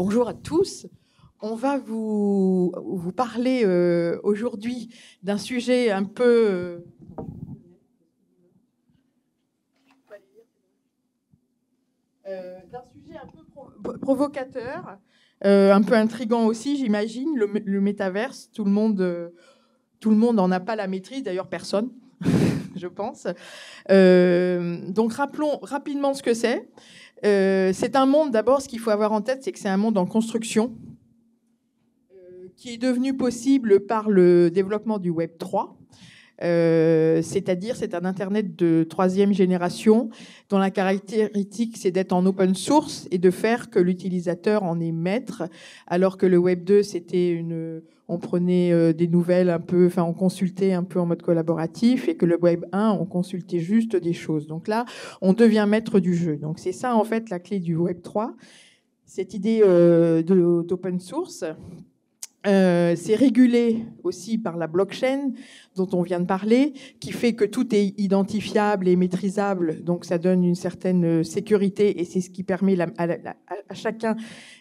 Bonjour à tous. On va vous parler aujourd'hui d'un sujet un peu provocateur, un peu intriguant aussi, j'imagine, le métaverse. Tout le monde n'en a pas la maîtrise, d'ailleurs personne, je pense. Donc rappelons rapidement ce que c'est. C'est un monde, d'abord, ce qu'il faut avoir en tête, c'est que c'est un monde en construction qui est devenu possible par le développement du Web 3. C'est-à-dire, c'est un Internet de troisième génération dont la caractéristique, c'est d'être en open source et de faire que l'utilisateur en est maître, alors que le Web 2, c'était on prenait des nouvelles un peu, enfin, on consultait un peu en mode collaboratif, et que le Web 1, on consultait juste des choses. Donc là, on devient maître du jeu. Donc c'est ça, en fait, la clé du Web 3, cette idée d'open source. C'est régulé aussi par la blockchain dont on vient de parler, qui fait que tout est identifiable et maîtrisable, donc ça donne une certaine sécurité, et c'est ce qui permet à chacun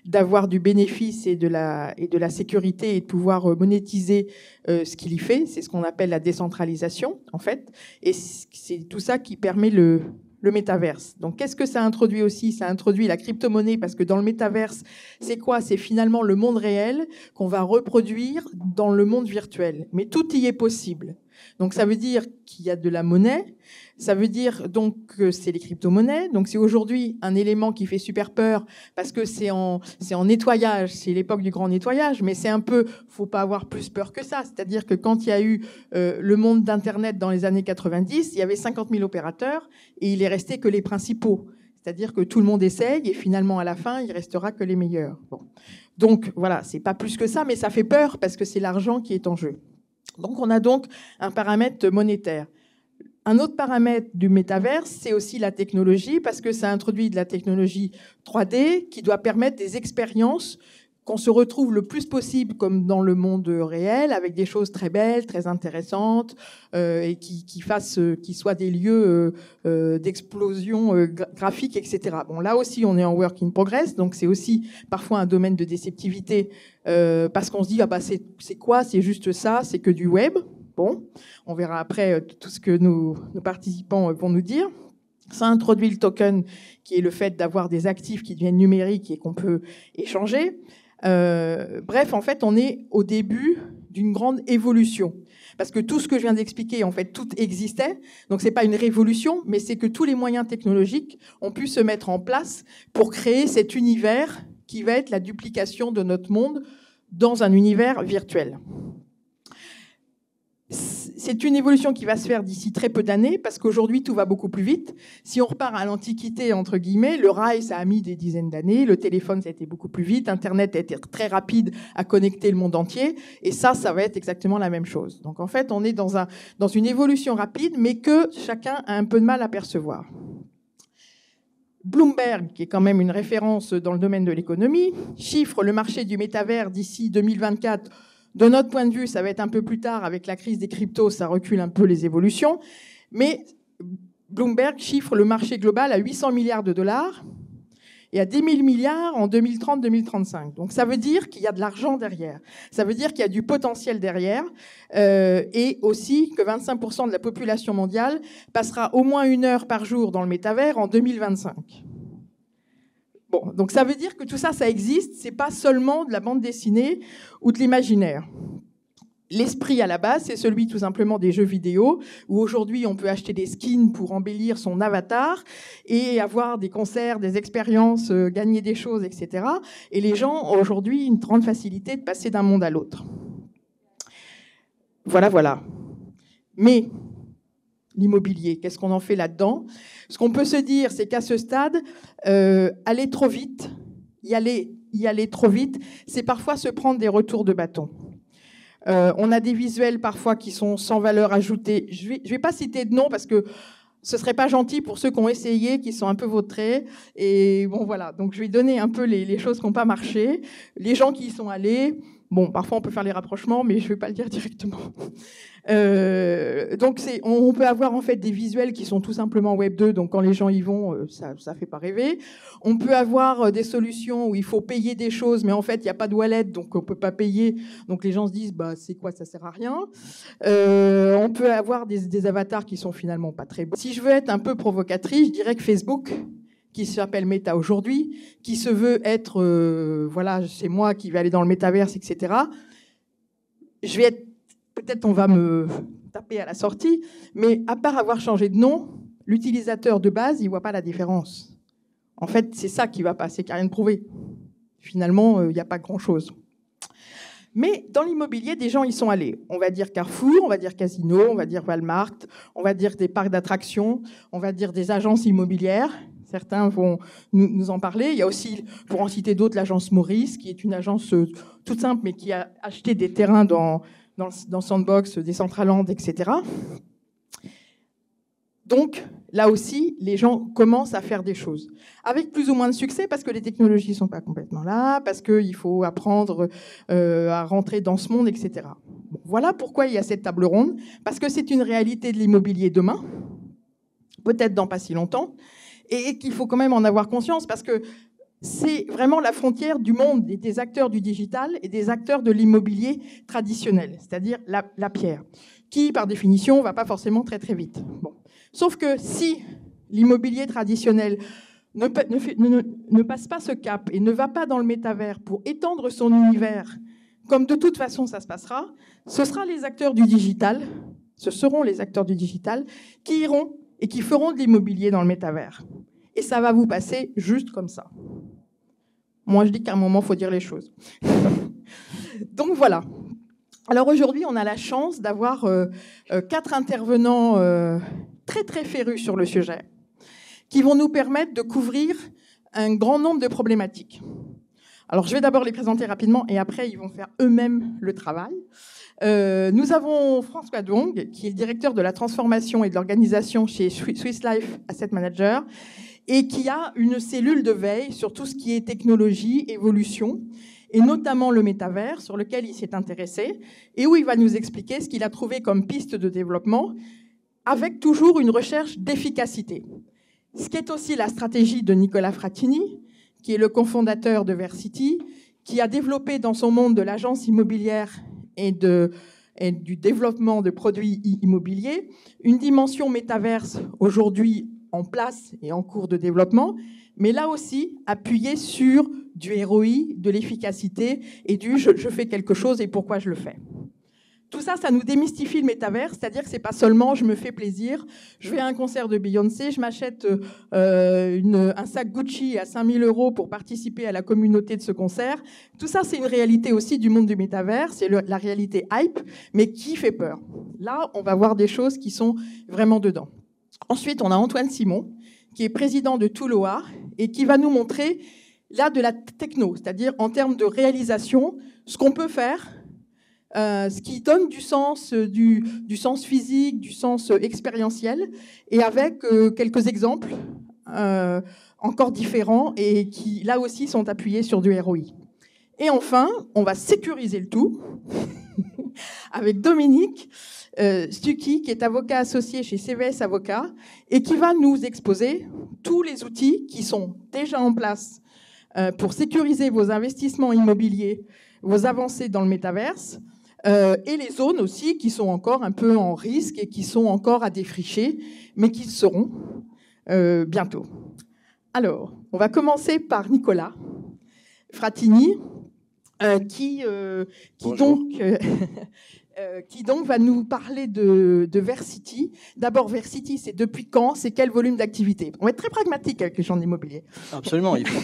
d'avoir du bénéfice et de la sécurité, et de pouvoir monétiser ce qu'il y fait. C'est ce qu'on appelle la décentralisation, en fait, et c'est tout ça qui permet le métaverse. Donc, qu'est-ce que ça introduit aussi? Ça introduit la crypto-monnaie, parce que dans le métaverse, c'est quoi? C'est finalement le monde réel qu'on va reproduire dans le monde virtuel. Mais tout y est possible. Donc, ça veut dire qu'il y a de la monnaie. Ça veut dire donc que c'est les crypto-monnaies. Donc, c'est aujourd'hui un élément qui fait super peur, parce que c'est en nettoyage. C'est l'époque du grand nettoyage. Mais c'est un peu, faut pas avoir plus peur que ça. C'est-à-dire que quand il y a eu le monde d'Internet dans les années 90, il y avait 50 000 opérateurs et il est resté que les principaux. C'est-à-dire que tout le monde essaye et finalement, à la fin, il restera que les meilleurs. Bon. Donc, voilà, c'est pas plus que ça, mais ça fait peur parce que c'est l'argent qui est en jeu. Donc, on a donc un paramètre monétaire. Un autre paramètre du métaverse, c'est aussi la technologie, parce que ça introduit de la technologie 3D qui doit permettre des expériences qu'on se retrouve le plus possible comme dans le monde réel, avec des choses très belles, très intéressantes, et qui soient des lieux d'explosion graphique, etc. Bon, là aussi, on est en work in progress, donc c'est aussi parfois un domaine de déceptivité, parce qu'on se dit, ah bah c'est quoi? C'est juste ça, c'est que du web. Bon, on verra après tout ce que nos participants vont nous dire. Ça introduit le token, qui est le fait d'avoir des actifs qui deviennent numériques et qu'on peut échanger. Bref, en fait, on est au début d'une grande évolution. Parce que tout ce que je viens d'expliquer, en fait, tout existait. Donc, c'est pas une révolution, mais c'est que tous les moyens technologiques ont pu se mettre en place pour créer cet univers qui va être la duplication de notre monde dans un univers virtuel. C'est une évolution qui va se faire d'ici très peu d'années, parce qu'aujourd'hui, tout va beaucoup plus vite. Si on repart à l'Antiquité, entre guillemets, le rail, ça a mis des dizaines d'années, le téléphone, ça a été beaucoup plus vite, Internet a été très rapide à connecter le monde entier, et ça va être exactement la même chose. Donc en fait, on est dans une évolution rapide, mais que chacun a un peu de mal à percevoir. Bloomberg, qui est quand même une référence dans le domaine de l'économie, chiffre le marché du métavers d'ici 2024. De notre point de vue, ça va être un peu plus tard, avec la crise des cryptos, ça recule un peu les évolutions. Mais Bloomberg chiffre le marché global à 800 milliards de dollars et à 10 000 milliards en 2030-2035. Donc ça veut dire qu'il y a de l'argent derrière. Ça veut dire qu'il y a du potentiel derrière, et aussi que 25% de la population mondiale passera au moins 1 heure par jour dans le métavers en 2025. Bon, donc ça veut dire que tout ça, ça existe. C'est pas seulement de la bande dessinée ou de l'imaginaire. L'esprit à la base, c'est celui tout simplement des jeux vidéo, où aujourd'hui on peut acheter des skins pour embellir son avatar et avoir des concerts, des expériences, gagner des choses, etc. Et les gens ont aujourd'hui une grande facilité de passer d'un monde à l'autre. Voilà. Mais l'immobilier, qu'est-ce qu'on en fait là-dedans? Ce qu'on peut se dire, c'est qu'à ce stade, aller trop vite, y aller trop vite, c'est parfois se prendre des retours de bâton. On a des visuels parfois qui sont sans valeur ajoutée. Je vais pas citer de nom parce que ce serait pas gentil pour ceux qui ont essayé, qui sont un peu vautrés. Et bon, voilà. Donc, je vais donner un peu les choses qui n'ont pas marché. Les gens qui y sont allés, Bon, parfois on peut faire les rapprochements, mais je ne vais pas le dire directement. Donc on peut avoir en fait des visuels qui sont tout simplement Web 2, donc quand les gens y vont, ça ne fait pas rêver. On peut avoir des solutions où il faut payer des choses, mais en fait il n'y a pas de wallet, donc on ne peut pas payer. Donc les gens se disent, bah, c'est quoi, ça ne sert à rien. On peut avoir des avatars qui sont finalement pas très beaux. Si je veux être un peu provocatrice, je dirais que Facebook, qui s'appelle Meta aujourd'hui, qui se veut être, voilà, c'est moi qui vais aller dans le métaverse, etc. Je vais être, peut-être on va me taper à la sortie, mais à part avoir changé de nom, l'utilisateur de base, il ne voit pas la différence. En fait, c'est ça qui ne va pas, c'est qu'il n'y a rien de prouvé. Finalement, il n'y a pas grand-chose. Mais dans l'immobilier, des gens y sont allés. On va dire Carrefour, on va dire Casino, on va dire Walmart, on va dire des parcs d'attractions, on va dire des agences immobilières. Certains vont nous en parler. Il y a aussi, pour en citer d'autres, l'agence Maurice, qui est une agence toute simple, mais qui a acheté des terrains dans Sandbox, Decentraland, etc. Donc, là aussi, les gens commencent à faire des choses. Avec plus ou moins de succès, parce que les technologies ne sont pas complètement là, parce qu'il faut apprendre à rentrer dans ce monde, etc. Bon, voilà pourquoi il y a cette table ronde, parce que c'est une réalité de l'immobilier demain, peut-être dans pas si longtemps, et qu'il faut quand même en avoir conscience, parce que c'est vraiment la frontière du monde des acteurs du digital et des acteurs de l'immobilier traditionnel, c'est-à-dire la pierre, qui, par définition, ne va pas forcément très très vite. Bon. Sauf que si l'immobilier traditionnel ne passe pas ce cap et ne va pas dans le métavers pour étendre son univers, comme de toute façon ça se passera, ce seront les acteurs du digital qui iront et qui feront de l'immobilier dans le métavers. Et ça va vous passer juste comme ça. Moi, je dis qu'à un moment, il faut dire les choses. Donc voilà. Alors aujourd'hui, on a la chance d'avoir 4 intervenants très très férus sur le sujet, qui vont nous permettre de couvrir un grand nombre de problématiques. Alors je vais d'abord les présenter rapidement et après ils vont faire eux-mêmes le travail. Nous avons François Dong, qui est le directeur de la transformation et de l'organisation chez Swiss Life Asset Manager, et qui a une cellule de veille sur tout ce qui est technologie, évolution, et notamment le métavers, sur lequel il s'est intéressé, et où il va nous expliquer ce qu'il a trouvé comme piste de développement, avec toujours une recherche d'efficacité. Ce qui est aussi la stratégie de Nicolas Fratini, qui est le cofondateur de Versity, qui a développé dans son monde de l'agence immobilière et du développement de produits immobiliers une dimension métaverse aujourd'hui en place et en cours de développement, mais là aussi appuyé sur du ROI, de l'efficacité et du je fais quelque chose et pourquoi je le fais. Tout ça, ça nous démystifie le métavers, c'est-à-dire que c'est pas seulement je me fais plaisir, je vais à un concert de Beyoncé, je m'achète un sac Gucci à 5 000 € pour participer à la communauté de ce concert. Tout ça, c'est une réalité aussi du monde du métavers, c'est la réalité hype, mais qui fait peur. Là, on va voir des choses qui sont vraiment dedans. Ensuite, on a Antoine Simon, qui est président de Touloa et qui va nous montrer là de la techno, c'est-à-dire en termes de réalisation, ce qu'on peut faire, ce qui donne du sens physique, du sens expérientiel, et avec quelques exemples encore différents et qui, là aussi, sont appuyés sur du ROI. Et enfin, on va sécuriser le tout avec Dominique Stucki, qui est avocat associé chez CVS Avocats, et qui va nous exposer tous les outils qui sont déjà en place pour sécuriser vos investissements immobiliers, vos avancées dans le métaverse, et les zones aussi qui sont encore un peu en risque et qui sont encore à défricher, mais qui le seront bientôt. Alors, on va commencer par Nicolas Fratini, qui donc va nous parler de Versity. D'abord, Versity, c'est depuis quand? C'est quel volume d'activité? On va être très pragmatique avec les gens d'immobilier. Absolument, il faut.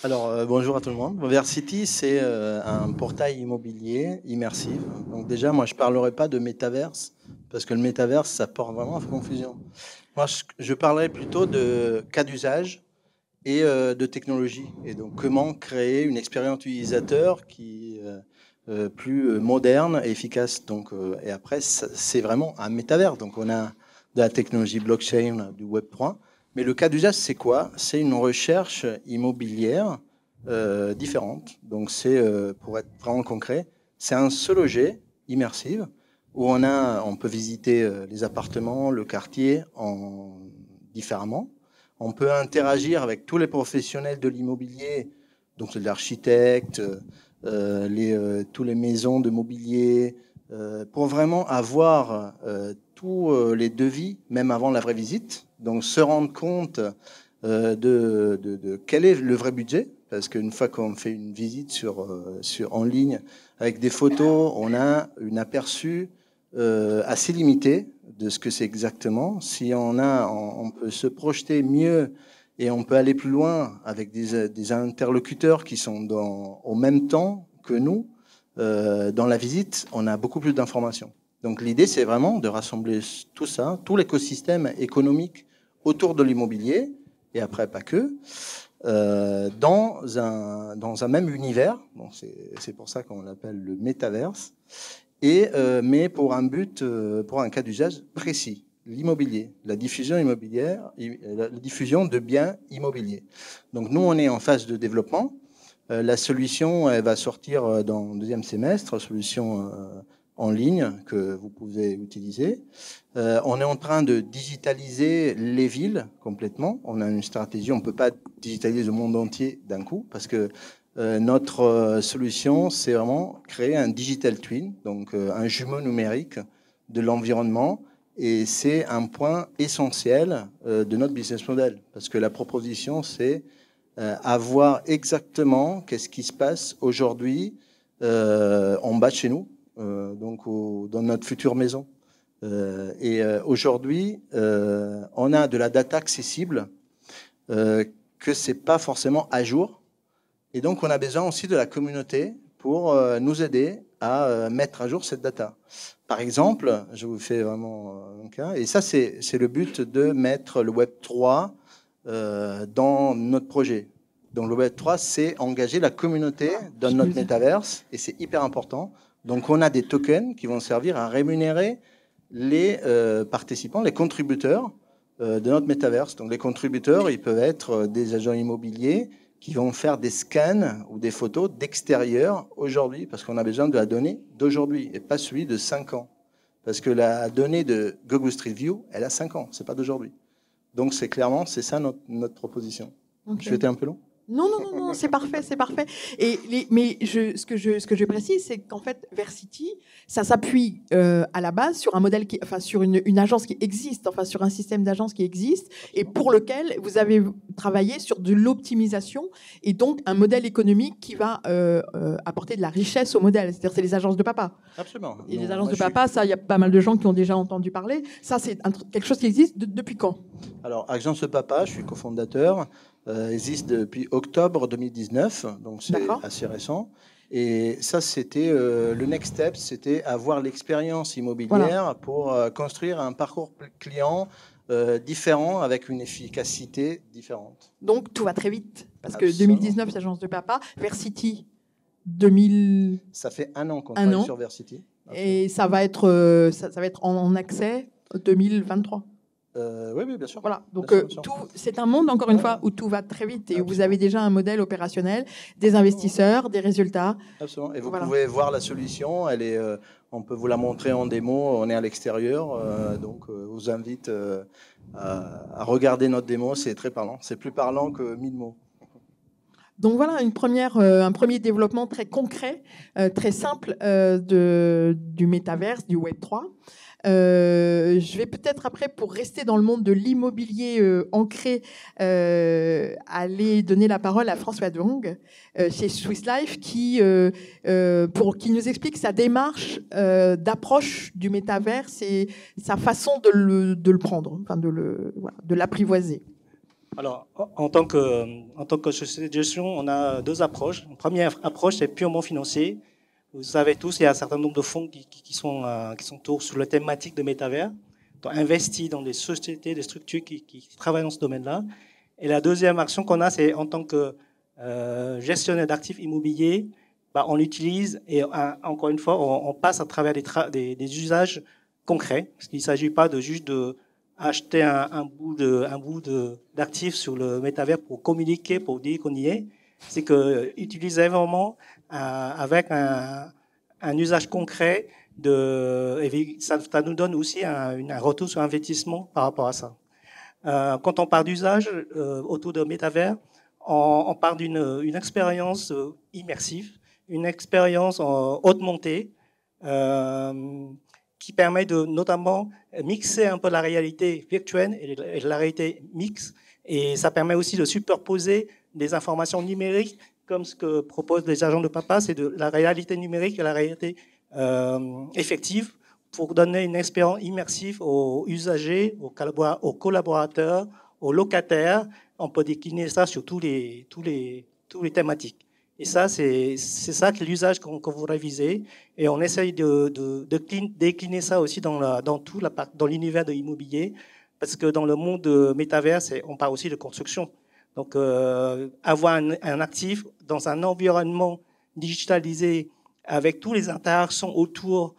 Alors, bonjour à tout le monde. Versity, c'est un portail immobilier immersif. Donc déjà, moi, je ne parlerai pas de métaverse, parce que le métaverse, ça porte vraiment à confusion. Moi, je parlerai plutôt de cas d'usage et de technologie. Et donc, comment créer une expérience utilisateur qui plus moderne et efficace. Donc, et après, c'est vraiment un métavers. Donc, on a de la technologie blockchain, du Web 3. Mais le cas d'usage, c'est quoi? C'est une recherche immobilière différentes. Donc, c'est, pour être vraiment concret, c'est un seul objet immersif où on peut visiter les appartements, le quartier différemment. On peut interagir avec tous les professionnels de l'immobilier, donc l'architecte, tous les maisons de mobilier, pour vraiment avoir tous les devis, même avant la vraie visite. Donc se rendre compte de quel est le vrai budget, parce qu'une fois qu'on fait une visite en ligne avec des photos, on a un aperçu assez limité de ce que c'est exactement. Si on peut se projeter mieux et on peut aller plus loin avec des interlocuteurs qui sont au même temps que nous, dans la visite, on a beaucoup plus d'informations. Donc l'idée, c'est vraiment de rassembler tout ça, tout l'écosystème économique autour de l'immobilier, et après pas que, dans un même univers. Bon, c'est pour ça qu'on l'appelle le métaverse. Mais pour un but, pour un cas d'usage précis, l'immobilier, la diffusion immobilière, la diffusion de biens immobiliers. Donc nous, on est en phase de développement. La solution, elle va sortir dans le deuxième semestre, solution en ligne que vous pouvez utiliser. On est en train de digitaliser les villes complètement. On a une stratégie, on ne peut pas digitaliser le monde entier d'un coup parce que notre solution, c'est vraiment créer un digital twin, donc un jumeau numérique de l'environnement. Et c'est un point essentiel de notre business model. Parce que la proposition, c'est avoir exactement qu'est-ce qui se passe aujourd'hui en bas de chez nous, dans notre future maison. Aujourd'hui, on a de la data accessible que c'est pas forcément à jour. Et donc, on a besoin aussi de la communauté pour nous aider à mettre à jour cette data. Par exemple, je vous fais vraiment un cas, et ça, c'est le but de mettre le Web3 dans notre projet. Donc, le Web3, c'est engager la communauté dans notre métaverse, et c'est hyper important. Donc, on a des tokens qui vont servir à rémunérer les participants, les contributeurs de notre métaverse. Donc, les contributeurs, ils peuvent être des agents immobiliers qui vont faire des scans ou des photos d'extérieur aujourd'hui, parce qu'on a besoin de la donnée d'aujourd'hui et pas celui de 5 ans. Parce que la donnée de Google Street View, elle a 5 ans, c'est pas d'aujourd'hui. Donc c'est ça notre proposition. Okay. Je été un peu long ? Non, c'est parfait, c'est parfait. Mais ce que je précise, c'est qu'en fait, Versity, ça s'appuie à la base sur un modèle, sur une agence qui existe, sur un système d'agence qui existe, et pour lequel vous avez travaillé sur de l'optimisation et donc un modèle économique qui va apporter de la richesse au modèle. C'est-à-dire, c'est les agences de papa. Absolument. Et les agences de papa, ça, il y a pas mal de gens qui ont déjà entendu parler. Ça, c'est quelque chose qui existe depuis quand ? Alors, Agence de papa, je suis cofondateur. Existe depuis octobre 2019, donc c'est assez récent. Et ça, c'était le next step, c'était avoir l'expérience immobilière pour construire un parcours client différent avec une efficacité différente. Donc tout va très vite, parce que 2019, c'est Agence de papa, Versity 2000. Ça fait un an qu'on travaille sur Versity. Et ça va être en accès 2023. Oui, bien sûr. Voilà. Donc, c'est un monde, encore une fois, où tout va très vite et où vous avez déjà un modèle opérationnel, des investisseurs, des résultats. Absolument. Et vous pouvez voir la solution. On peut vous la montrer en démo. On est à l'extérieur. Donc, je vous invite à regarder notre démo. C'est très parlant. C'est plus parlant que 1000 mots. Donc voilà un premier développement très concret, très simple du métaverse, du Web3. Je vais peut-être après, pour rester dans le monde de l'immobilier ancré, aller donner la parole à François Duong chez Swiss Life qui nous explique sa démarche d'approche du métaverse et sa façon de le prendre, de l'apprivoiser. Alors, en tant que société de gestion, on a deux approches. Une première approche, c'est purement financier. Vous savez tous, il y a un certain nombre de fonds qui sont sur la thématique de métavers, qui ont investi dans des sociétés, des structures qui travaillent dans ce domaine-là. Et la deuxième action qu'on a, c'est en tant que gestionnaire d'actifs immobiliers, on l'utilise et encore une fois, on passe à travers des usages concrets. Parce qu'il ne s'agit pas juste acheter un bout d'actifs sur le métavers pour communiquer, pour dire qu'on y est. C'est que utiliser vraiment avec un usage concret, ça nous donne aussi un retour sur investissement par rapport à ça. Quand on parle d'usage autour de métavers, on parle d'une expérience immersive, une expérience augmentée, qui permet de notamment mixer un peu la réalité virtuelle et la réalité mixte. Et ça permet aussi de superposer des informations numériques, comme ce que proposent les agents de PAPA, c'est de la réalité numérique et la réalité effective, pour donner une expérience immersive aux usagers, aux collaborateurs, aux locataires. On peut décliner ça sur tous les thématiques. Et ça, c'est ça que l'usage qu'on voudrait viser. Et on essaye de décliner ça aussi dans l'univers de l'immobilier, parce que dans le monde de métavers, on parle aussi de construction. Donc, avoir un actif dans un environnement digitalisé avec tous les interactions autour,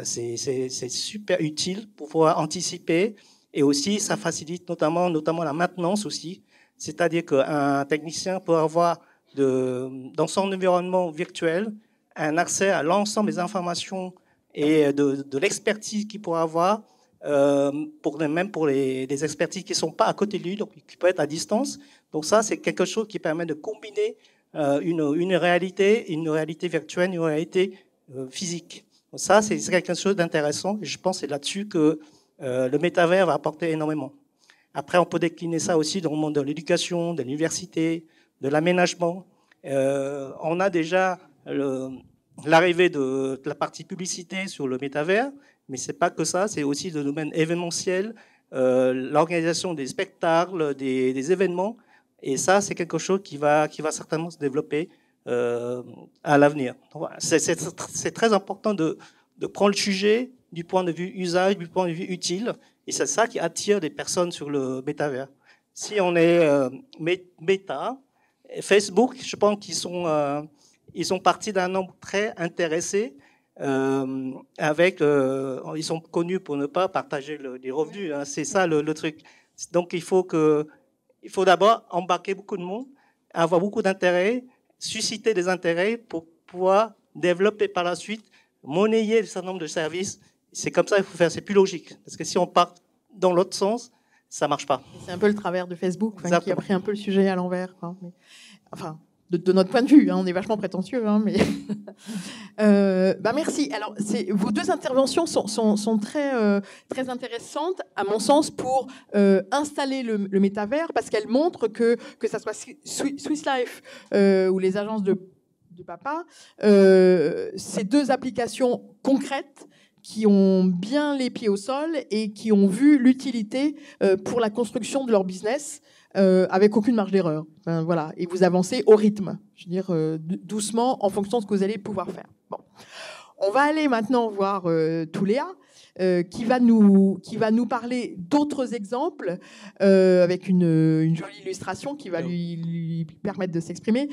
c'est super utile pour pouvoir anticiper. Et aussi, ça facilite notamment la maintenance aussi. C'est-à-dire qu'un technicien peut avoir dans son environnement virtuel un accès à l'ensemble des informations et de l'expertise qu'il pourra avoir, même pour des expertises qui ne sont pas à côté de lui, donc qui peuvent être à distance. Donc ça, c'est quelque chose qui permet de combiner une réalité virtuelle, une réalité physique. Donc ça, c'est quelque chose d'intéressant, et je pense que c'est là-dessus que le métavers va apporter énormément. Après, on peut décliner ça aussi dans le monde de l'éducation, de l'université, de l'aménagement. On a déjà l'arrivée de la partie publicité sur le métavers, mais c'est pas que ça, c'est aussi le domaine événementiel, l'organisation des spectacles, des événements. Et ça, c'est quelque chose qui va certainement se développer à l'avenir. C'est très important de prendre le sujet du point de vue usage, du point de vue utile. Et c'est ça qui attire les personnes sur le métavers. Si on est méta, Facebook, je pense qu'ils sont partis d'un nombre très intéressé. Ils sont connus pour ne pas partager les revenus. Hein, c'est ça le truc. Donc il faut d'abord embarquer beaucoup de monde, avoir beaucoup d'intérêts, susciter des intérêts pour pouvoir développer par la suite, monnayer un certain nombre de services. C'est comme ça qu'il faut faire. C'est plus logique, parce que si on part dans l'autre sens, ça marche pas. C'est un peu le travers de Facebook qui a pris un peu le sujet à l'envers. Enfin, de notre point de vue, hein, on est vachement prétentieux, hein, mais merci. Alors, vos deux interventions sont très très intéressantes, à mon sens, pour installer le métavers, parce qu'elles montrent que ça soit Swiss Life ou les agences de PAPA, ces deux applications concrètes qui ont bien les pieds au sol et qui ont vu l'utilité pour la construction de leur business avec aucune marge d'erreur. Enfin, voilà. Et vous avancez au rythme, je veux dire doucement en fonction de ce que vous allez pouvoir faire. Bon. On va aller maintenant voir Touléa, qui va nous parler d'autres exemples avec une jolie illustration qui va lui permettre de s'exprimer.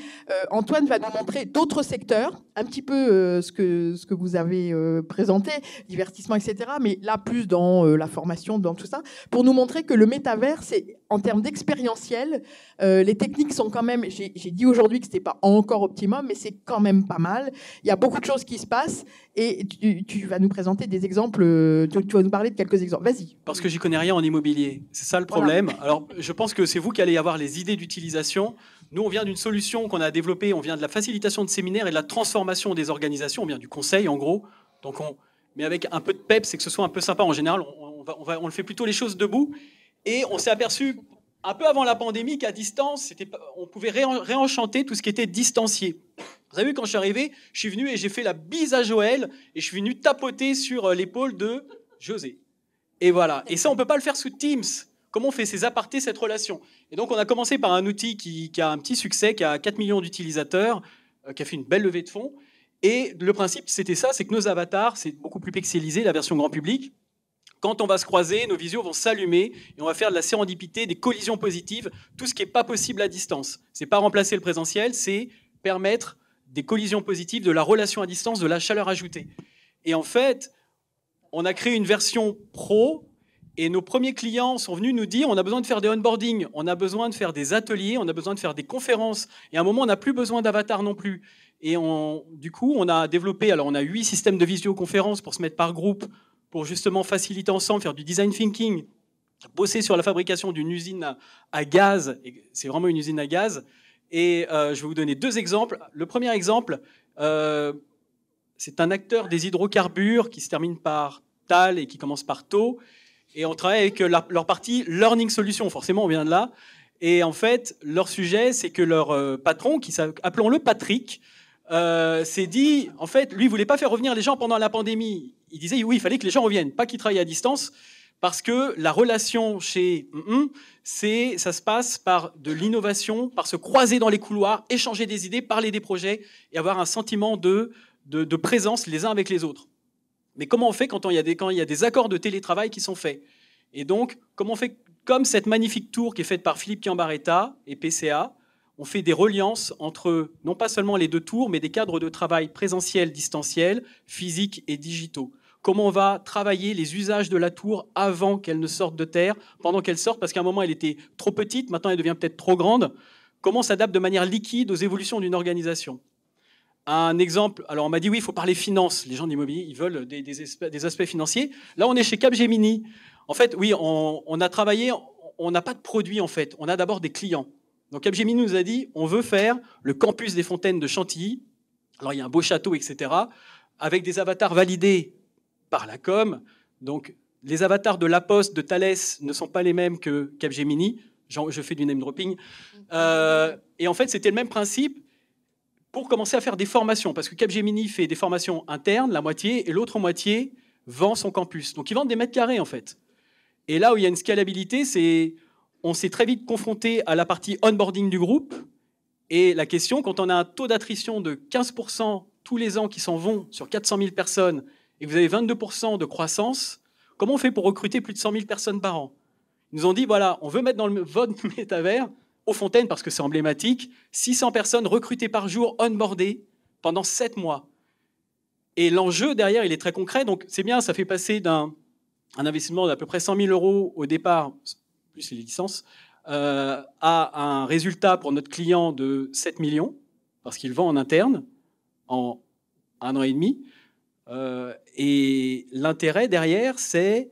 Antoine va nous montrer d'autres secteurs, un petit peu ce que vous avez présenté, divertissement, etc. Mais là, plus dans la formation, dans tout ça, pour nous montrer que le métavers, c'est en termes d'expérientiel, les techniques sont quand même, j'ai dit aujourd'hui que c'était pas encore optimum, mais c'est quand même pas mal. Il y a beaucoup de choses qui se passent et tu vas nous présenter des exemples. Tu vas nous parler de quelques exemples. Vas-y. Parce que j'y connais rien en immobilier. C'est ça le problème. Voilà. Alors, je pense que c'est vous qui allez avoir les idées d'utilisation. Nous, on vient d'une solution qu'on a développée. On vient de la facilitation de séminaires et de la transformation des organisations. On vient du conseil, en gros. Donc, mais avec un peu de peps, c'est que ce soit un peu sympa. En général, on le fait plutôt les choses debout. Et on s'est aperçu, un peu avant la pandémie, qu'à distance, on pouvait réenchanter tout ce qui était distancié. Vous avez vu, quand je suis arrivé, je suis venu et j'ai fait la bise à Joël et je suis venu tapoter sur l'épaule de José. Et voilà. Et ça, on ne peut pas le faire sous Teams. Comment on fait ces apartés, cette relation? Et donc, on a commencé par un outil qui a un petit succès, qui a 4 millions d'utilisateurs, qui a fait une belle levée de fonds. Et le principe, c'était ça, c'est que nos avatars, c'est beaucoup plus pixelisé, la version grand public. Quand on va se croiser, nos visios vont s'allumer et on va faire de la sérendipité, des collisions positives, tout ce qui n'est pas possible à distance. Ce n'est pas remplacer le présentiel, c'est permettre des collisions positives, de la relation à distance, de la chaleur ajoutée. Et en fait, on a créé une version pro Et nos premiers clients sont venus nous dire on a besoin de faire des onboarding, on a besoin de faire des ateliers, on a besoin de faire des conférences. Et à un moment, on n'a plus besoin d'avatar non plus. Et du coup, on a développé, alors on a 8 systèmes de visioconférence pour se mettre par groupe, pour justement faciliter ensemble, faire du design thinking, bosser sur la fabrication d'une usine à gaz. C'est vraiment une usine à gaz. Et je vais vous donner 2 exemples. Le premier exemple, c'est un acteur des hydrocarbures qui se termine par TAL et qui commence par TO. Et on travaille avec leur partie Learning Solutions. Forcément, on vient de là. Et en fait, leur sujet, c'est que leur patron, appelons-le Patrick, s'est dit, en fait, lui, il ne voulait pas faire revenir les gens pendant la pandémie. Il disait, oui, il fallait que les gens reviennent, pas qu'ils travaillent à distance, parce que la relation chez ça se passe par de l'innovation, par se croiser dans les couloirs, échanger des idées, parler des projets et avoir un sentiment de présence les uns avec les autres. Mais comment on fait quand il y a des accords de télétravail qui sont faits? Et donc, comment on fait, comme cette magnifique tour qui est faite par Philippe Kiambaretta et PCA, on fait des reliances entre non pas seulement les 2 tours, mais des cadres de travail présentiels, distanciels, physiques et digitaux. Comment on va travailler les usages de la tour avant qu'elle ne sorte de terre, pendant qu'elle sorte, parce qu'à un moment, elle était trop petite, maintenant elle devient peut-être trop grande. Comment on s'adapte de manière liquide aux évolutions d'une organisation? Un exemple, alors on m'a dit oui, il faut parler finance. Les gens d'immobilier, ils veulent des aspects financiers. Là, on est chez Capgemini. En fait, oui, on a travaillé, on n'a pas de produit en fait, on a d'abord des clients. Donc Capgemini nous a dit, on veut faire le campus des Fontaines de Chantilly. Alors il y a un beau château, etc., avec des avatars validés par la com. Donc les avatars de La Poste, de Thales ne sont pas les mêmes que Capgemini. Je fais du name dropping. Et en fait, c'était le même principe pour commencer à faire des formations, parce que Capgemini fait des formations internes, la moitié, et l'autre moitié vend son campus. Donc ils vendent des mètres carrés, en fait. Et là où il y a une scalabilité, c'est on s'est très vite confronté à la partie onboarding du groupe, et la question, quand on a un taux d'attrition de 15% tous les ans qui s'en vont sur 400 000 personnes, et que vous avez 22% de croissance, comment on fait pour recruter plus de 100 000 personnes par an? Ils nous ont dit, voilà, on veut mettre dans votre métavers, aux Fontaines, parce que c'est emblématique, 600 personnes recrutées par jour, onboardées, pendant 7 mois. Et l'enjeu derrière, il est très concret. Donc c'est bien, ça fait passer d'un investissement d'à peu près 100 000 euros au départ, plus les licences, à un résultat pour notre client de 7 millions, parce qu'il vend en interne, en 1 an et demi. Et l'intérêt derrière, c'est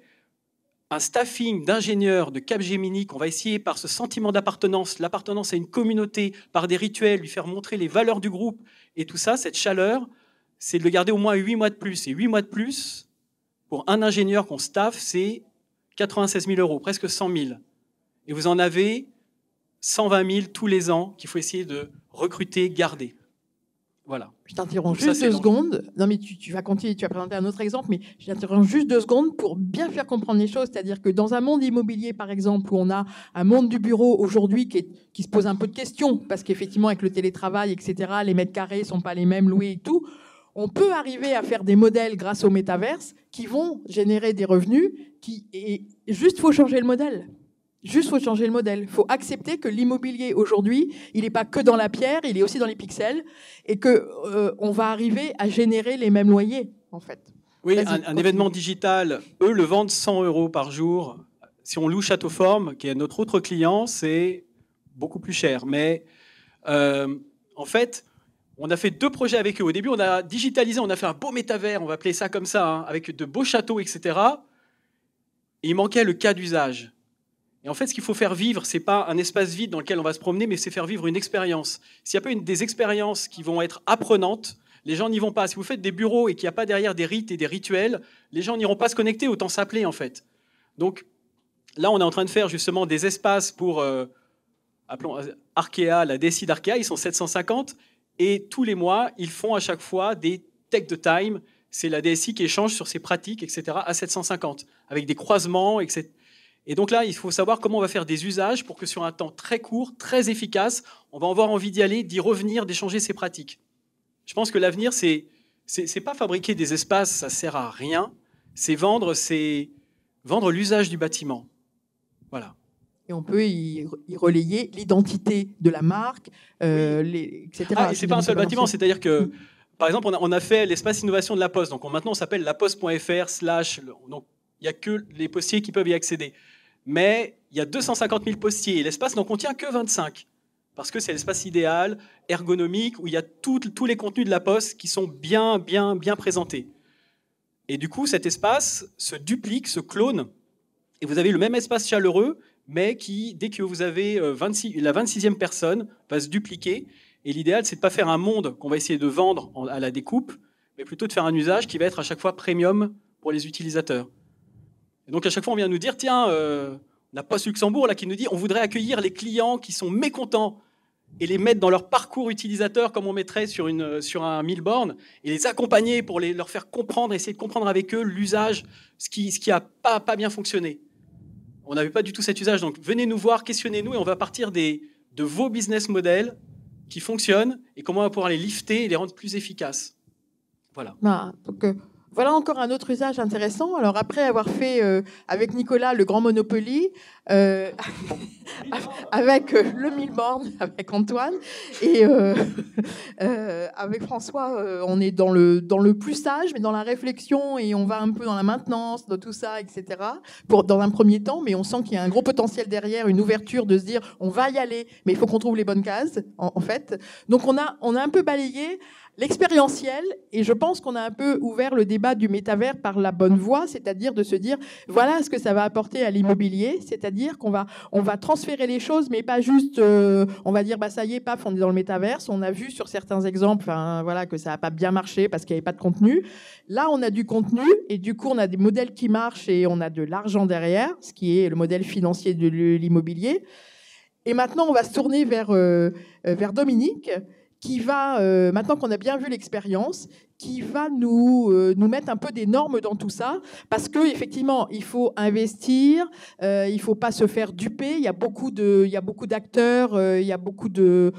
un staffing d'ingénieurs de Capgemini qu'on va essayer par ce sentiment d'appartenance, l'appartenance à une communauté, par des rituels, lui faire montrer les valeurs du groupe et tout ça, cette chaleur, c'est de le garder au moins 8 mois de plus. Et 8 mois de plus, pour un ingénieur qu'on staff, c'est 96 000 euros, presque 100 000. Et vous en avez 120 000 tous les ans qu'il faut essayer de recruter, garder. Voilà. Je t'interromps juste 2 secondes. Non, mais tu vas continuer, tu vas présenter un autre exemple, mais je t'interromps juste 2 secondes pour bien faire comprendre les choses. C'est-à-dire que dans un monde immobilier, par exemple, où on a un monde du bureau aujourd'hui qui se pose un peu de questions, parce qu'effectivement, avec le télétravail, etc., les mètres carrés ne sont pas les mêmes loués et tout, on peut arriver à faire des modèles grâce au métaverse qui vont générer des revenus. Et juste, il faut changer le modèle. Juste, il faut changer le modèle. Il faut accepter que l'immobilier, aujourd'hui, il n'est pas que dans la pierre, il est aussi dans les pixels, et qu'on va arriver à générer les mêmes loyers, en fait. Oui, un événement digital, eux, le vendent 100 euros par jour. Si on loue Châteauforme, qui est notre autre client, c'est beaucoup plus cher. Mais en fait, on a fait 2 projets avec eux. Au début, on a digitalisé, on a fait un beau métavers, on va appeler ça comme ça, hein, avec de beaux châteaux, etc. Et il manquait le cas d'usage. Et en fait, ce qu'il faut faire vivre, ce n'est pas un espace vide dans lequel on va se promener, mais c'est faire vivre une expérience. S'il n'y a pas des expériences qui vont être apprenantes, les gens n'y vont pas. Si vous faites des bureaux et qu'il n'y a pas derrière des rites et des rituels, les gens n'iront pas se connecter, autant s'appeler en fait. Donc là, on est en train de faire justement des espaces pour, appelons Arkea, la DSI d'Arkea, ils sont 750, et tous les mois, ils font à chaque fois des Tech the Time. C'est la DSI qui échange sur ses pratiques, etc., à 750, avec des croisements, etc. Et donc là, il faut savoir comment on va faire des usages pour que sur un temps très court, très efficace, on va avoir envie d'y aller, d'y revenir, d'échanger ses pratiques. Je pense que l'avenir, c'est pas fabriquer des espaces, ça sert à rien. C'est vendre l'usage du bâtiment. Voilà. Et on peut y relayer l'identité de la marque, etc. Et c'est pas un seul bâtiment, c'est-à-dire que, par exemple, on a fait l'espace innovation de La Poste. Donc maintenant, on s'appelle laposte.fr/. Donc il n'y a que les postiers qui peuvent y accéder. Mais il y a 250 000 postiers et l'espace n'en contient que 25. Parce que c'est l'espace idéal, ergonomique, où il y a tous les contenus de la poste qui sont bien présentés. Et du coup, cet espace se duplique, se clone, et vous avez le même espace chaleureux, mais qui, dès que vous avez la 26e personne, va se dupliquer. Et l'idéal, c'est de ne pas faire un monde qu'on va essayer de vendre à la découpe, mais plutôt de faire un usage qui va être à chaque fois premium pour les utilisateurs. Et donc à chaque fois, on vient nous dire, tiens, on a Poste Luxembourg là, qui nous dit, on voudrait accueillir les clients qui sont mécontents et les mettre dans leur parcours utilisateur comme on mettrait sur un 1000 bornes, et les accompagner pour leur faire comprendre, essayer de comprendre avec eux l'usage, ce qui a pas bien fonctionné. On n'avait pas du tout cet usage, donc venez nous voir, questionnez-nous, et on va partir de vos business models qui fonctionnent, et comment on va pouvoir les lifter et les rendre plus efficaces. Voilà. Donc, voilà encore un autre usage intéressant. Alors après avoir fait avec Nicolas le grand Monopoly, avec le 1000 bornes, avec Antoine, et avec François, on est dans le plus sage, mais dans la réflexion, et on va un peu dans la maintenance, dans tout ça, etc. Dans un premier temps, mais on sent qu'il y a un gros potentiel derrière, une ouverture de se dire on va y aller, mais il faut qu'on trouve les bonnes cases, en fait. Donc on a un peu balayé l'expérientiel, et je pense qu'on a un peu ouvert le débat du métavers par la bonne voie, c'est-à-dire de se dire voilà ce que ça va apporter à l'immobilier, c'est-à-dire qu'on va transférer les choses, mais pas juste on va dire bah ça y est, paf, on est dans le métaverse. On a vu sur certains exemples voilà, que ça n'a pas bien marché parce qu'il n'y avait pas de contenu. Là, on a du contenu, et du coup, on a des modèles qui marchent et on a de l'argent derrière, ce qui est le modèle financier de l'immobilier. Et maintenant, on va se tourner vers Dominique, qui va, maintenant qu'on a bien vu l'expérience, qui va nous mettre un peu des normes dans tout ça, parce qu'effectivement, il faut investir, il ne faut pas se faire duper, il y a beaucoup d'acteurs, il y a beaucoup de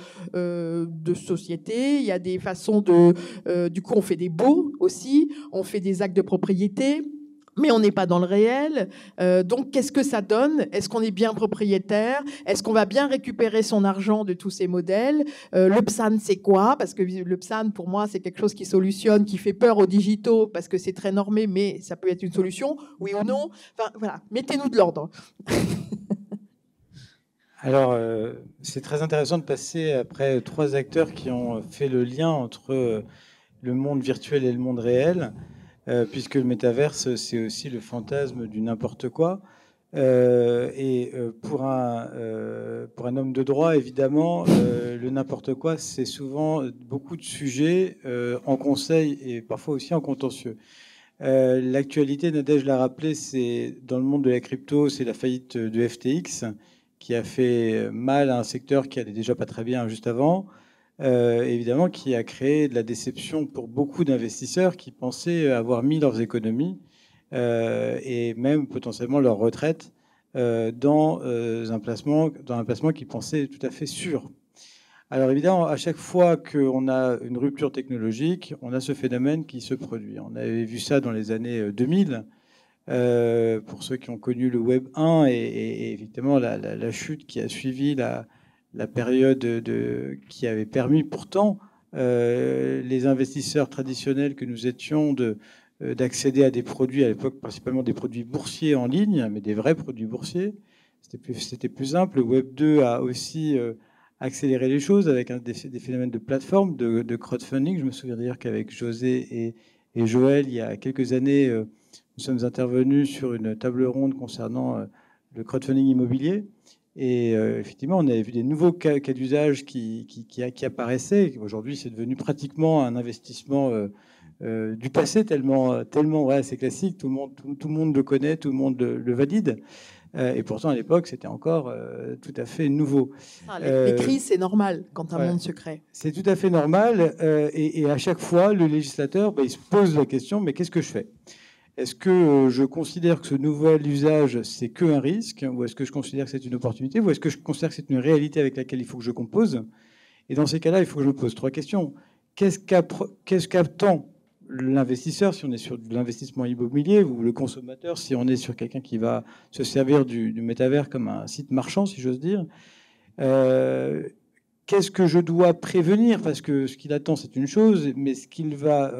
sociétés, il y a des façons du coup, on fait des baux aussi, on fait des actes de propriété, mais on n'est pas dans le réel. Donc, qu'est-ce que ça donne? Est-ce qu'on est bien propriétaire? Est-ce qu'on va bien récupérer son argent de tous ces modèles? Le PSAN, c'est quoi? Parce que le PSAN, pour moi, c'est quelque chose qui solutionne, qui fait peur aux digitaux, parce que c'est très normé, mais ça peut être une solution, oui ou non? Enfin, voilà, mettez-nous de l'ordre. Alors, c'est très intéressant de passer après 3 acteurs qui ont fait le lien entre le monde virtuel et le monde réel. Puisque le métaverse, c'est aussi le fantasme du n'importe quoi. Pour un homme de droit, évidemment, le n'importe quoi, c'est souvent beaucoup de sujets en conseil et parfois aussi en contentieux. L'actualité, Nadège l'a rappelé, c'est dans le monde de la crypto, c'est la faillite de FTX qui a fait mal à un secteur qui allait déjà pas très bien juste avant. Évidemment, qui a créé de la déception pour beaucoup d'investisseurs qui pensaient avoir mis leurs économies et même potentiellement leur retraite dans un placement qu'ils pensaient tout à fait sûr. Alors évidemment, à chaque fois qu'on a une rupture technologique, on a ce phénomène qui se produit. On avait vu ça dans les années 2000, pour ceux qui ont connu le Web 1 et effectivement la chute qui a suivi la période qui avait permis pourtant les investisseurs traditionnels que nous étions d'accéder à des produits, à l'époque principalement des produits boursiers en ligne, mais des vrais produits boursiers. C'était plus simple. Le Web 2 a aussi accéléré les choses avec des phénomènes de plateforme, de crowdfunding. Je me souviens d'ailleurs qu'avec José et Joël, il y a quelques années, nous sommes intervenus sur une table ronde concernant le crowdfunding immobilier. Et effectivement, on avait vu des nouveaux cas d'usage qui apparaissaient. Aujourd'hui, c'est devenu pratiquement un investissement du passé, tellement ouais, c'est classique, tout le monde le connaît, tout le monde le valide. Et pourtant, à l'époque, c'était encore tout à fait nouveau. Les crises, c'est normal quand un monde se crée. C'est tout à fait normal. Et à chaque fois, le législateur, il se pose la question, mais qu'est-ce que je fais ? Est-ce que je considère que ce nouvel usage, c'est qu'un risque, ou est-ce que je considère que c'est une opportunité, ou est-ce que je considère que c'est une réalité avec laquelle il faut que je compose? Et dans ces cas-là, il faut que je me pose 3 questions. Qu'est-ce qu'attend l'investisseur si on est sur de l'investissement immobilier, ou le consommateur si on est sur quelqu'un qui va se servir du métavers comme un site marchand, si j'ose dire? qu'est-ce que je dois prévenir? Parce que ce qu'il attend, c'est une chose, mais ce qu'il va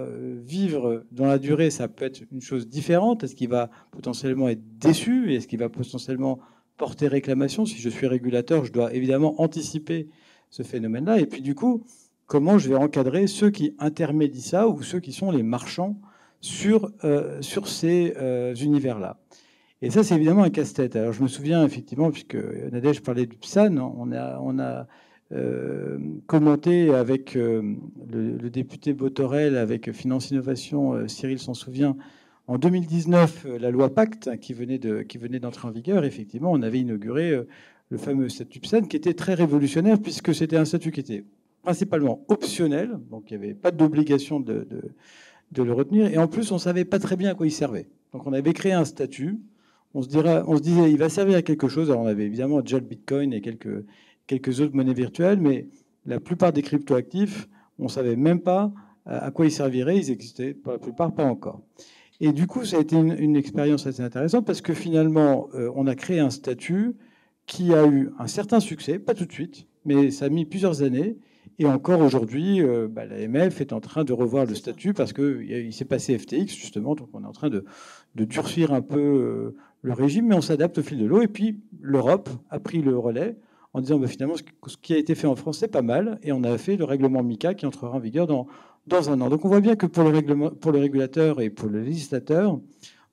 vivre dans la durée, ça peut être une chose différente. Est-ce qu'il va potentiellement être déçu? Et est-ce qu'il va potentiellement porter réclamation? Si je suis régulateur, je dois évidemment anticiper ce phénomène-là. Et puis du coup, comment je vais encadrer ceux qui intermédient ça ou ceux qui sont les marchands sur ces univers-là? Et ça, c'est évidemment un casse-tête. Alors, je me souviens, effectivement, puisque Nadège parlait du PSAN, on a commenté avec le député Botorel, avec Finance Innovation, Cyril s'en souvient, en 2019, la loi Pacte, qui venait d'entrer en vigueur. Effectivement, on avait inauguré le fameux statut PSAN, qui était très révolutionnaire, puisque c'était un statut qui était principalement optionnel, donc il n'y avait pas d'obligation de le retenir, et en plus, on ne savait pas très bien à quoi il servait. Donc, on avait créé un statut. On se disait, il va servir à quelque chose. Alors, on avait évidemment déjà le Bitcoin et quelques autres monnaies virtuelles, mais la plupart des cryptoactifs, on ne savait même pas à quoi ils serviraient. Ils existaient pour la plupart pas encore. Et du coup, ça a été une expérience assez intéressante parce que finalement, on a créé un statut qui a eu un certain succès, pas tout de suite, mais ça a mis plusieurs années. Et encore aujourd'hui, l'AMF est en train de revoir le statut parce qu'il s'est passé FTX, justement, donc on est en train de durcir un peu le régime, mais on s'adapte au fil de l'eau. Et puis l'Europe a pris le relais en disant finalement ce qui a été fait en France, c'est pas mal, et on a fait le règlement MiCA qui entrera en vigueur dans un an. Donc on voit bien que pour le régulateur et pour le législateur,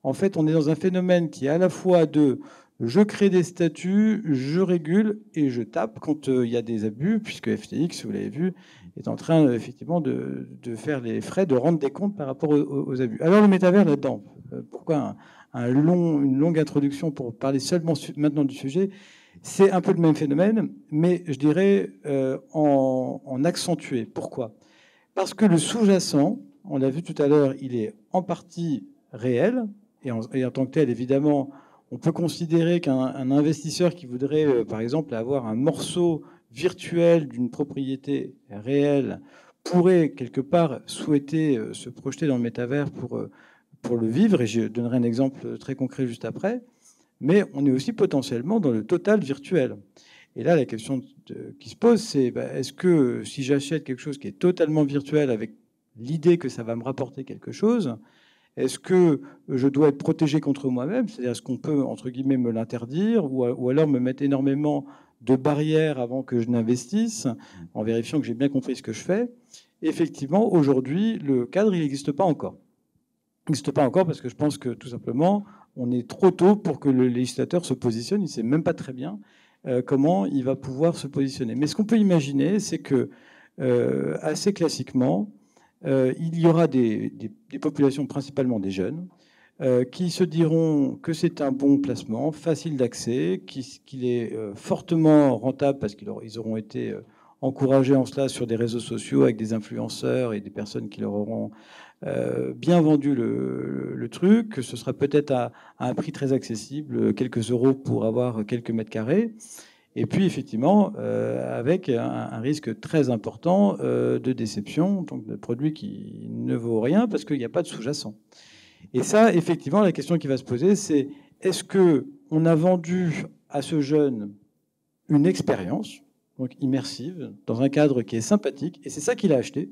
en fait, on est dans un phénomène qui est à la fois de je crée des statuts, je régule et je tape quand il y a des abus, puisque FTX, vous l'avez vu, est en train effectivement de faire les frais, de rendre des comptes par rapport aux abus. Alors le métavers là-dedans, pourquoi une longue introduction pour parler seulement maintenant du sujet? C'est un peu le même phénomène, mais je dirais en accentué. Pourquoi? Parce que le sous-jacent, on l'a vu tout à l'heure, il est en partie réel, et en tant que tel, évidemment, on peut considérer qu'un investisseur qui voudrait, par exemple, avoir un morceau virtuel d'une propriété réelle pourrait, quelque part, souhaiter se projeter dans le métavers pour le vivre, et je donnerai un exemple très concret juste après, mais on est aussi potentiellement dans le total virtuel. Et là, la question qui se pose, c'est est-ce que si j'achète quelque chose qui est totalement virtuel avec l'idée que ça va me rapporter quelque chose, est-ce que je dois être protégé contre moi-même? C'est-à-dire, est-ce qu'on peut, entre guillemets, me l'interdire ou alors me mettre énormément de barrières avant que je n'investisse, en vérifiant que j'ai bien compris ce que je fais? Effectivement, aujourd'hui, le cadre, il n'existe pas encore. Il n'existe pas encore parce que je pense que, tout simplement, on est trop tôt pour que le législateur se positionne. Il ne sait même pas très bien comment il va pouvoir se positionner. Mais ce qu'on peut imaginer, c'est que, assez classiquement, il y aura des populations, principalement des jeunes, qui se diront que c'est un bon placement, facile d'accès, qu'il est fortement rentable parce qu'ils auront été encouragés en cela sur des réseaux sociaux avec des influenceurs et des personnes qui leur auront bien vendu le truc, que ce sera peut-être à un prix très accessible, quelques euros pour avoir quelques mètres carrés. Et puis, effectivement, avec un risque très important de déception, donc de produits qui ne vaut rien parce qu'il n'y a pas de sous-jacent. Et ça, effectivement, la question qui va se poser, c'est est-ce qu'on a vendu à ce jeune une expérience, donc immersive, dans un cadre qui est sympathique, et c'est ça qu'il a acheté,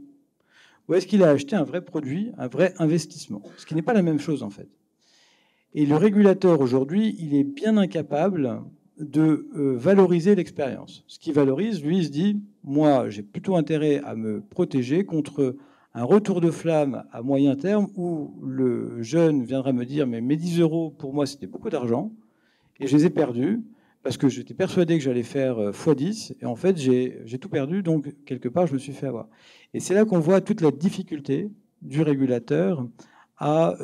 ou est-ce qu'il a acheté un vrai produit, un vrai investissement? Ce qui n'est pas la même chose, en fait. Et le régulateur, aujourd'hui, il est bien incapable de valoriser l'expérience. Ce qui valorise, lui, il se dit, moi, j'ai plutôt intérêt à me protéger contre un retour de flamme à moyen terme où le jeune viendra me dire, mais mes 10 euros, pour moi, c'était beaucoup d'argent, et je les ai perdus, parce que j'étais persuadé que j'allais faire x10, et en fait, j'ai tout perdu, donc, quelque part, je me suis fait avoir. Et c'est là qu'on voit toute la difficulté du régulateur à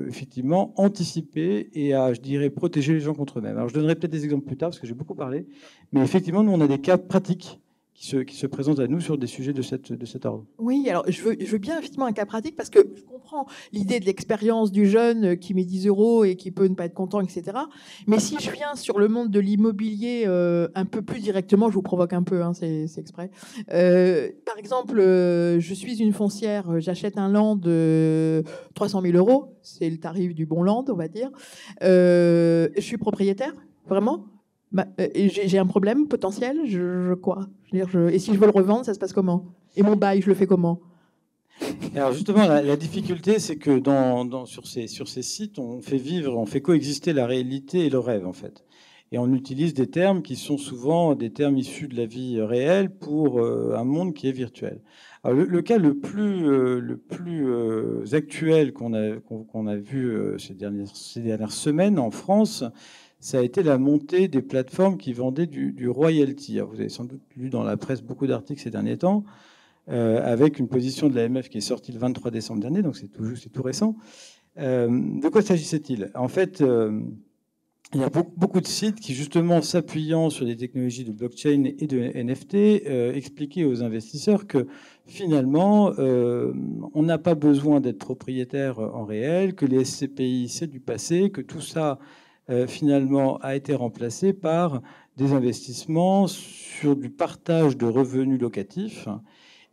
effectivement anticiper et à, je dirais, protéger les gens contre eux-mêmes. Alors je donnerai peut-être des exemples plus tard parce que j'ai beaucoup parlé, mais effectivement, nous, on a des cas pratiques qui se présentent à nous sur des sujets de cet ordre. Oui, alors je veux bien effectivement un cas pratique parce que je comprends l'idée de l'expérience du jeune qui met 10 euros et qui peut ne pas être content, etc. Mais si je viens sur le monde de l'immobilier un peu plus directement, je vous provoque un peu, hein, c'est exprès. Par exemple, je suis une foncière, j'achète un land de 300 000 euros, c'est le tarif du bon land, on va dire. Je suis propriétaire, vraiment ? J'ai un problème potentiel, quoi je veux dire, et si je veux le revendre, ça se passe comment? Et mon bail, je le fais comment? Alors justement, la difficulté, c'est que sur ces sites, on fait coexister la réalité et le rêve, en fait. Et on utilise des termes qui sont souvent des termes issus de la vie réelle pour un monde qui est virtuel. Alors, le cas le plus actuel qu'on a vu ces dernières semaines en France, ça a été la montée des plateformes qui vendaient du royalty. Alors, vous avez sans doute lu dans la presse beaucoup d'articles ces derniers temps, avec une position de l'AMF qui est sortie le 23 décembre dernier, donc c'est tout récent. De quoi s'agissait-il? En fait, il y a beaucoup de sites qui, justement, s'appuyant sur des technologies de blockchain et de NFT, expliquaient aux investisseurs que finalement, on n'a pas besoin d'être propriétaire en réel, que les SCPI, c'est du passé, que tout ça, finalement, a été remplacé par des investissements sur du partage de revenus locatifs.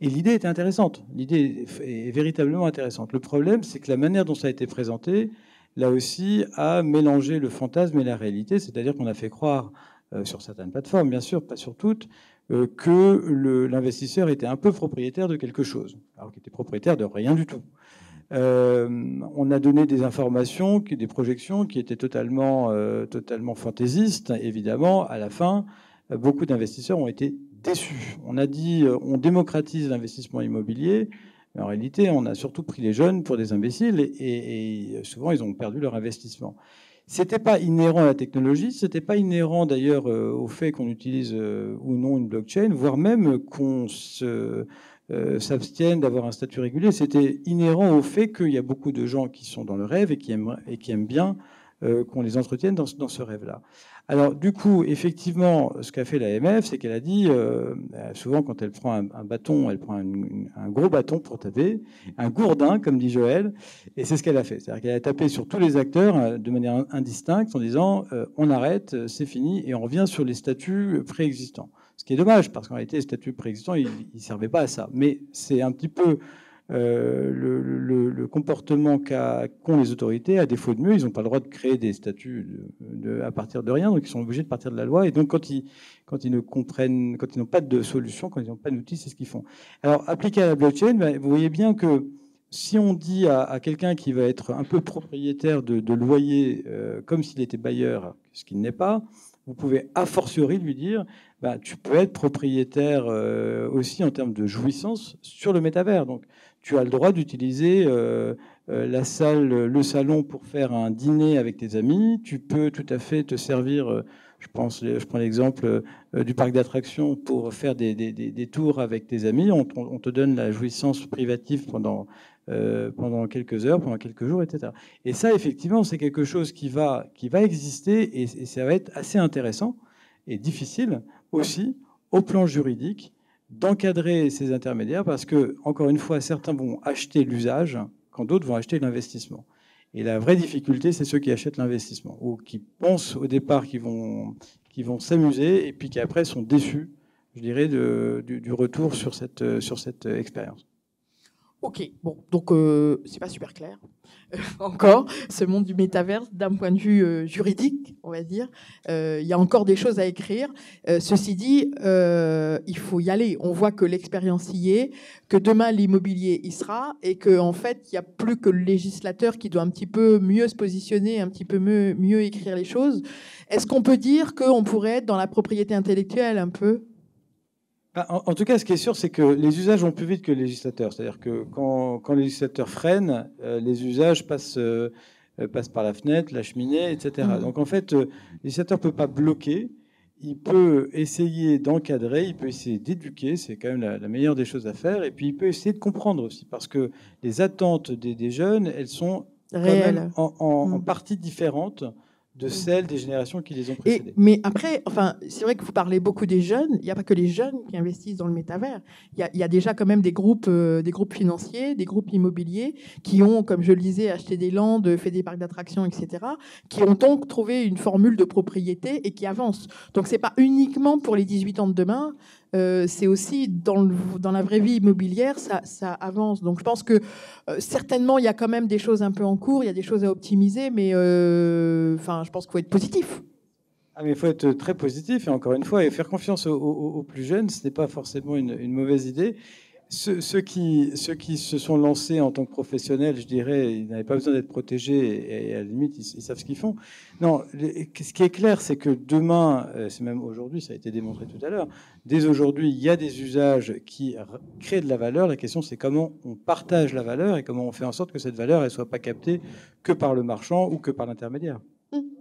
Et l'idée est intéressante. L'idée est véritablement intéressante. Le problème, c'est que la manière dont ça a été présenté, là aussi, a mélangé le fantasme et la réalité. C'est-à-dire qu'on a fait croire, sur certaines plateformes, bien sûr, pas sur toutes, que l'investisseur était un peu propriétaire de quelque chose, alors qu'il était propriétaire de rien du tout. On a donné des informations, des projections qui étaient totalement fantaisistes. Évidemment, à la fin, beaucoup d'investisseurs ont été déçus. On a dit on démocratise l'investissement immobilier, mais en réalité, on a surtout pris les jeunes pour des imbéciles et souvent, ils ont perdu leur investissement. C'était pas inhérent à la technologie, c'était pas inhérent d'ailleurs au fait qu'on utilise ou non une blockchain, voire même qu'on s'abstienne d'avoir un statut régulier. C'était inhérent au fait qu'il y a beaucoup de gens qui sont dans le rêve et qui aiment bien qu'on les entretienne dans ce rêve-là. Alors, du coup, effectivement, ce qu'a fait l'AMF, c'est qu'elle a dit, souvent quand elle prend un bâton, elle prend un gros bâton pour taper, un gourdin, comme dit Joël, et c'est ce qu'elle a fait. C'est-à-dire qu'elle a tapé sur tous les acteurs de manière indistincte en disant, on arrête, c'est fini, et on revient sur les statuts préexistants. Ce qui est dommage, parce qu'en réalité, les statuts préexistants, ils ne servaient pas à ça. Mais c'est un petit peu le comportement qu'ont les autorités. À défaut de mieux, ils n'ont pas le droit de créer des statuts à partir de rien, donc ils sont obligés de partir de la loi. Et donc, quand ils n'ont pas de solution, quand ils n'ont pas d'outils, c'est ce qu'ils font. Alors, appliqué à la blockchain, vous voyez bien que si on dit à quelqu'un qui va être un peu propriétaire de loyer, comme s'il était bailleur, ce qu'il n'est pas, vous pouvez a fortiori lui dire, tu peux être propriétaire aussi en termes de jouissance sur le métavers. Donc, tu as le droit d'utiliser la salle, le salon pour faire un dîner avec tes amis. Tu peux tout à fait te servir, je prends l'exemple du parc d'attractions pour faire des tours avec tes amis. On te donne la jouissance privative pendant quelques heures, pendant quelques jours, etc. Et ça, effectivement, c'est quelque chose qui va exister et ça va être assez intéressant et difficile aussi au plan juridique d'encadrer ces intermédiaires parce que, encore une fois, certains vont acheter l'usage quand d'autres vont acheter l'investissement. Et la vraie difficulté, c'est ceux qui achètent l'investissement ou qui pensent au départ qu'ils vont s'amuser et puis qui après sont déçus, je dirais, du retour sur cette expérience. Ok, bon, donc c'est pas super clair encore, ce monde du métaverse d'un point de vue juridique, on va dire. Il y a encore des choses à écrire. Ceci dit, il faut y aller. On voit que l'expérience y est, que demain l'immobilier y sera, et qu'en fait, il n'y a plus que le législateur qui doit un petit peu mieux se positionner, un petit peu mieux écrire les choses. Est-ce qu'on peut dire qu'on pourrait être dans la propriété intellectuelle un peu ? En tout cas, ce qui est sûr, c'est que les usages vont plus vite que les législateurs. C'est-à-dire que quand les législateurs freinent, les usages passent par la fenêtre, la cheminée, etc. Donc en fait, le législateur ne peut pas bloquer, il peut essayer d'encadrer, il peut essayer d'éduquer, c'est quand même la meilleure des choses à faire, et puis il peut essayer de comprendre aussi, parce que les attentes des jeunes, elles sont réelles, en partie différentes de celles des générations qui les ont précédées. Mais après, c'est vrai que vous parlez beaucoup des jeunes. Il n'y a pas que les jeunes qui investissent dans le métavers. Il y a déjà quand même des groupes financiers, des groupes immobiliers qui ont, comme je le disais, acheté des landes, fait des parcs d'attractions, etc., qui ont donc trouvé une formule de propriété et qui avancent. Donc, c'est pas uniquement pour les 18 ans de demain. C'est aussi dans la vraie vie immobilière, ça avance. Donc je pense que certainement il y a quand même des choses un peu en cours, il y a des choses à optimiser, mais je pense qu'il faut être positif. Ah, mais il faut être très positif, et encore une fois, et faire confiance aux plus jeunes, ce n'est pas forcément une mauvaise idée. Ceux qui se sont lancés en tant que professionnels, je dirais, ils n'avaient pas besoin d'être protégés, et à la limite, ils savent ce qu'ils font. Non, ce qui est clair, c'est que demain, c'est même aujourd'hui, ça a été démontré tout à l'heure, dès aujourd'hui, il y a des usages qui créent de la valeur. La question, c'est comment on partage la valeur et comment on fait en sorte que cette valeur, elle soit pas captée que par le marchand ou que par l'intermédiaire.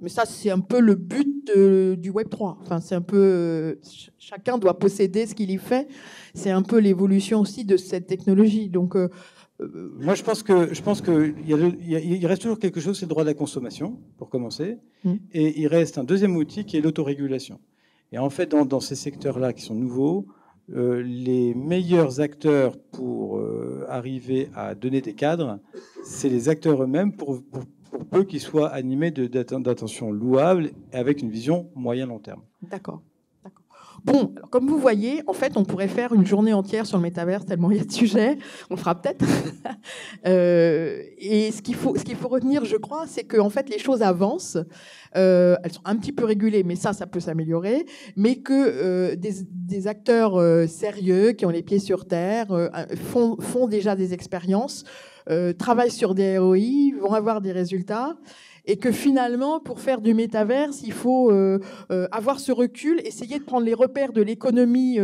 Mais ça, c'est un peu le but du Web3. Enfin, c'est un peu chacun doit posséder ce qu'il y fait. C'est un peu l'évolution aussi de cette technologie. Donc, moi, je pense que il reste toujours quelque chose, c'est le droit de la consommation pour commencer, et il reste un deuxième outil qui est l'autorégulation. Et en fait, dans ces secteurs-là qui sont nouveaux, les meilleurs acteurs pour arriver à donner des cadres, c'est les acteurs eux-mêmes pour peu qu'ils soient animés d'attention louable et avec une vision moyen-long terme. D'accord. Bon, alors, comme vous voyez, en fait, on pourrait faire une journée entière sur le métaverse, tellement il y a de sujets. On le fera peut-être. Et ce qu'il faut retenir, je crois, c'est que en fait, les choses avancent. Elles sont un petit peu régulées, mais ça peut s'améliorer. Mais que des acteurs sérieux, qui ont les pieds sur terre, font déjà des expériences, travaillent sur des ROI, vont avoir des résultats. Et que finalement, pour faire du métaverse, il faut avoir ce recul, essayer de prendre les repères de l'économie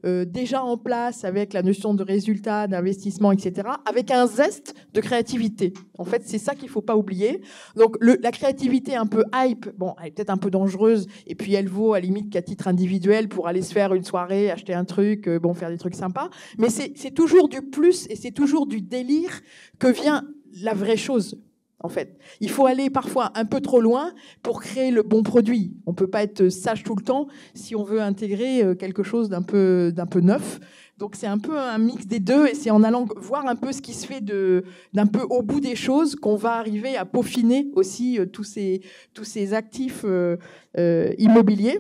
déjà en place avec la notion de résultat, d'investissement, etc., avec un zeste de créativité. En fait, c'est ça qu'il ne faut pas oublier. Donc, la créativité un peu hype, bon, elle est peut-être un peu dangereuse, et puis elle vaut à la limite qu'à titre individuel pour aller se faire une soirée, acheter un truc, bon, faire des trucs sympas. Mais c'est toujours du plus et c'est toujours du délire que vient la vraie chose. En fait, il faut aller parfois un peu trop loin pour créer le bon produit. On peut pas être sage tout le temps si on veut intégrer quelque chose d'un peu neuf. Donc c'est un peu un mix des deux, et c'est en allant voir un peu ce qui se fait d'un peu au bout des choses qu'on va arriver à peaufiner aussi tous ces actifs immobiliers.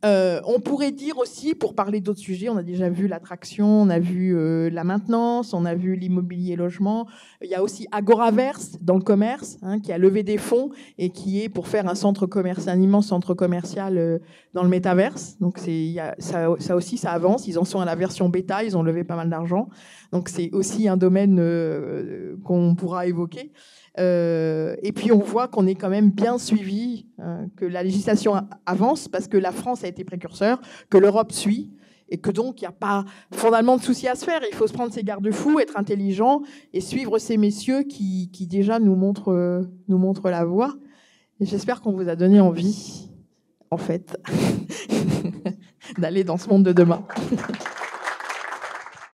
On pourrait dire aussi, pour parler d'autres sujets, on a déjà vu l'attraction, on a vu la maintenance, on a vu l'immobilier logement. Il y a aussi Agoraverse dans le commerce, qui a levé des fonds et qui est pour faire un immense centre commercial dans le métaverse. Donc ça aussi, ça avance. Ils en sont à la version bêta, ils ont levé pas mal d'argent. Donc c'est aussi un domaine qu'on pourra évoquer. Et puis on voit qu'on est quand même bien suivi, que la législation avance parce que la France a été précurseur, que l'Europe suit, et que donc il n'y a pas fondamentalement de souci à se faire. Il faut se prendre ses garde-fous, être intelligent et suivre ces messieurs qui déjà nous montrent la voie. Et j'espère qu'on vous a donné envie, en fait, d'aller dans ce monde de demain.